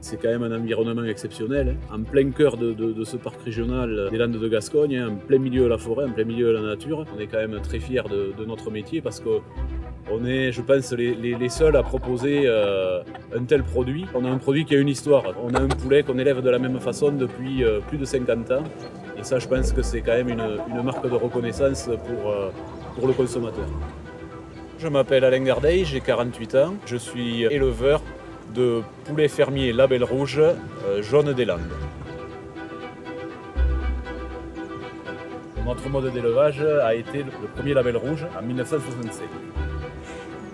C'est quand même un environnement exceptionnel, hein. En plein cœur de ce parc régional des Landes de Gascogne, hein, en plein milieu de la forêt, en plein milieu de la nature. On est quand même très fiers de notre métier parce qu'on est, je pense, les seuls à proposer un tel produit. On a un produit qui a une histoire. On a un poulet qu'on élève de la même façon depuis plus de 50 ans. Et ça, je pense que c'est quand même une marque de reconnaissance pour le consommateur. Je m'appelle Alain Gardeil, j'ai 48 ans. Je suis éleveur de poulets fermiers label rouge jaune des Landes. Notre mode d'élevage a été le premier label rouge en 1965.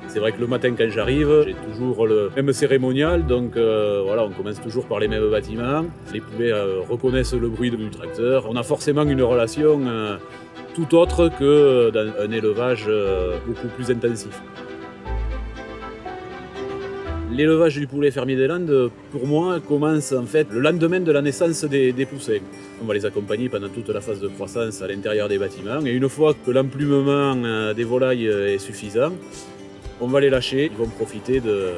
C'est vrai que le matin quand j'arrive, j'ai toujours le même cérémonial, donc voilà, on commence toujours par les mêmes bâtiments. Les poulets reconnaissent le bruit du tracteur. On a forcément une relation tout autre que dans un élevage beaucoup plus intensif. L'élevage du poulet fermier des Landes, pour moi, commence en fait le lendemain de la naissance des poussins. On va les accompagner pendant toute la phase de croissance à l'intérieur des bâtiments. Et une fois que l'emplumement des volailles est suffisant, on va les lâcher. Ils vont profiter de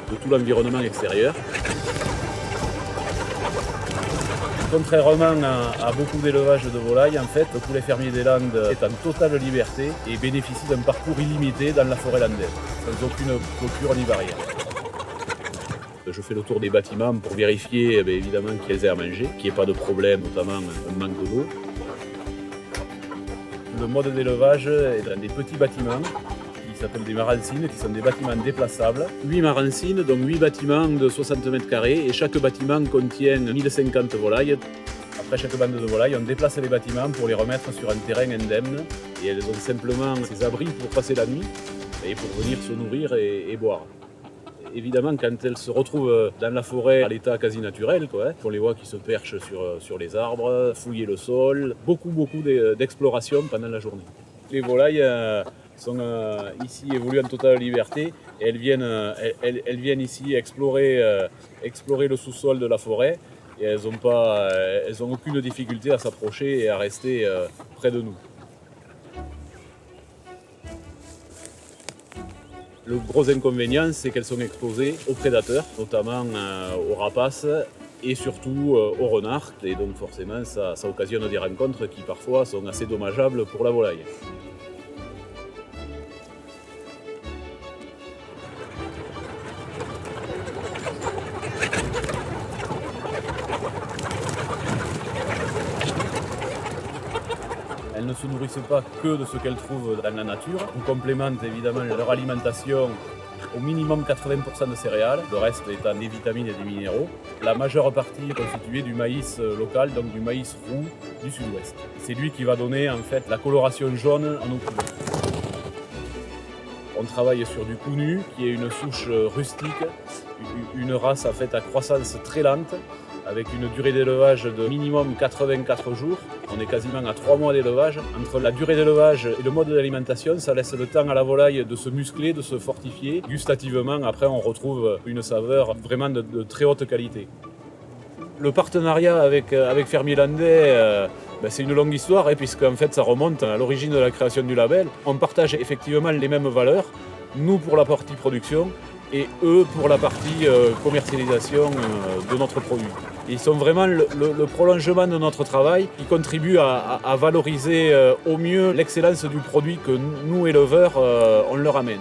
tout l'environnement extérieur. Contrairement à beaucoup d'élevages de volailles, en fait, le poulet fermier des Landes est en totale liberté et bénéficie d'un parcours illimité dans la forêt landaise, sans aucune clôture ni barrière. Je fais le tour des bâtiments pour vérifier évidemment qu'ils aient à manger, qu'il n'y ait pas de problème, notamment un manque d'eau. Le mode d'élevage est dans des petits bâtiments qui s'appellent des marancines, qui sont des bâtiments déplaçables. 8 marancines, donc 8 bâtiments de 60 mètres carrés, et chaque bâtiment contient 1050 volailles. Après chaque bande de volailles, on déplace les bâtiments pour les remettre sur un terrain indemne, et elles ont simplement ces abris pour passer la nuit et pour venir se nourrir et boire. Évidemment, quand elles se retrouvent dans la forêt à l'état quasi naturel, on les voit qui se perchent sur les arbres, fouiller le sol, beaucoup d'exploration pendant la journée. Les volailles sont ici évoluent en totale liberté et elles viennent ici explorer le sous-sol de la forêt et elles n'ont aucune difficulté à s'approcher et à rester près de nous. Le gros inconvénient, c'est qu'elles sont exposées aux prédateurs, notamment aux rapaces et surtout aux renards. Et donc forcément, ça occasionne des rencontres qui parfois sont assez dommageables pour la volaille. Elles ne se nourrissent pas que de ce qu'elles trouvent dans la nature. On complémente évidemment leur alimentation au minimum 80% de céréales, le reste étant des vitamines et des minéraux. La majeure partie est constituée du maïs local, donc du maïs roux du sud-ouest. C'est lui qui va donner en fait la coloration jaune à nos poulets. On travaille sur du Kounu, qui est une souche rustique, une race en fait à croissance très lente, avec une durée d'élevage de minimum 84 jours. On est quasiment à 3 mois d'élevage. Entre la durée d'élevage et le mode d'alimentation, ça laisse le temps à la volaille de se muscler, de se fortifier. Gustativement, après, on retrouve une saveur vraiment de très haute qualité. Le partenariat avec Fermiers Landais, c'est une longue histoire, puisque en fait, ça remonte à l'origine de la création du label. On partage effectivement les mêmes valeurs, nous pour la partie production, et eux pour la partie commercialisation de notre produit. Ils sont vraiment le prolongement de notre travail qui contribue à valoriser au mieux l'excellence du produit que nous, éleveurs, on leur amène.